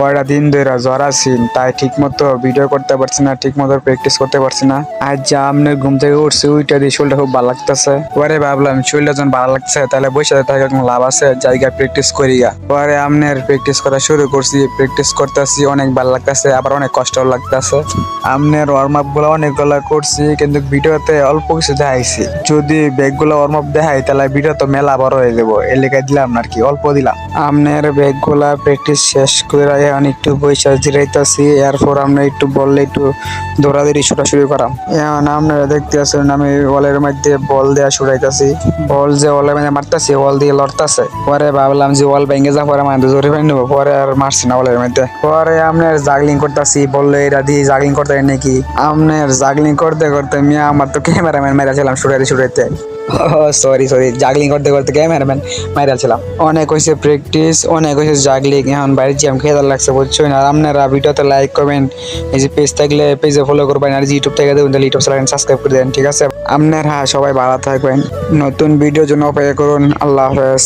কয়টা দিন ধরে জ্বর আছি, তাই ঠিক মতো ভিডিও করতে পারছি না, ঠিক মতো প্র্যাকটিস করতে পারছি না। আজ যা আপনার ঘুম থেকে উঠছি ওইটা দিয়ে শরীরটা খুব ভালো লাগতেছে। পরে ভাবলাম শরীরটা যখন ভালো লাগছে তাহলে বসে থাকার কোনো লাভ আছে, জায়গা প্র্যাকটিস করি গা। পরে আপনার প্র্যাকটিস করা শুরু করছি, প্র্যাকটিস করতেছি, অনেক ভালো লাগতেছে, আবার অনেক কষ্ট লাগতেছে। আপনার ওয়ার্ম আপ গুলো অনেকগুলো করছি, কিন্তু ভিডিওতে অল্প কিছু দেখাইছি। যদি ব্যাগ গুলো ওয়ার্ম আপ দেখাই তাহলে ভিডিও তো মেলা বড় হয়ে যাবো, এর লেগে দিলাম আর কি, অল্প দিলাম। আপনার ব্যাগ গুলা প্র্যাকটিস শেষ করে এখন একটু বৈশা জিরাইতেছি, এরপর আমরা একটু বললে একটু দৌড়াদৌড়ি ছোটাছুটি করাম। এখন আপনারা দেখতে আছেন আমি ওয়ালের মধ্যে বল দেওয়া ছুটাইতেছি, বল যে ওয়ালের মধ্যে মারতেছি ওয়াল দিয়ে লড়তেছে। পরে ভাবলাম যে ওয়াল ভেঙে যা, পরে মানে জোরে ফেলে নেবো, পরে আর মারছি না ওয়ালের মধ্যে। পরে আপনার জাগলিং করতেছি, বললো এটা দিয়ে জাগলিং করতে নাকি। আপনার জাগলিং করতে করতে মিয়া আমার তো ক্যামেরাম্যান মেরেছিলাম ছুটাইতে ছুটাইতে। সরি জাগলিং করতে করতে ক্যামেরাম্যান মাইরাছিলাম। অনেক হয়েছে প্র্যাকটিস, অনেক হয়েছে জাগলিং, এখন বাইরে যে আমি খেতে লাগছে বুঝছেন। আর আপনারা ভিডিওতে লাইক করবেন, এই যে পেজ থাকলে পেজে ফলো করবেন, আর ইউটিউব থেকে দেখবেন তাহলে ইউটিউব চ্যানেল সাবস্ক্রাইব করে দেন, ঠিক আছে। আপনার সবাই ভালো থাকবেন, নতুন ভিডিওর জন্য অপেক্ষা করুন। আল্লাহ হাফেজ।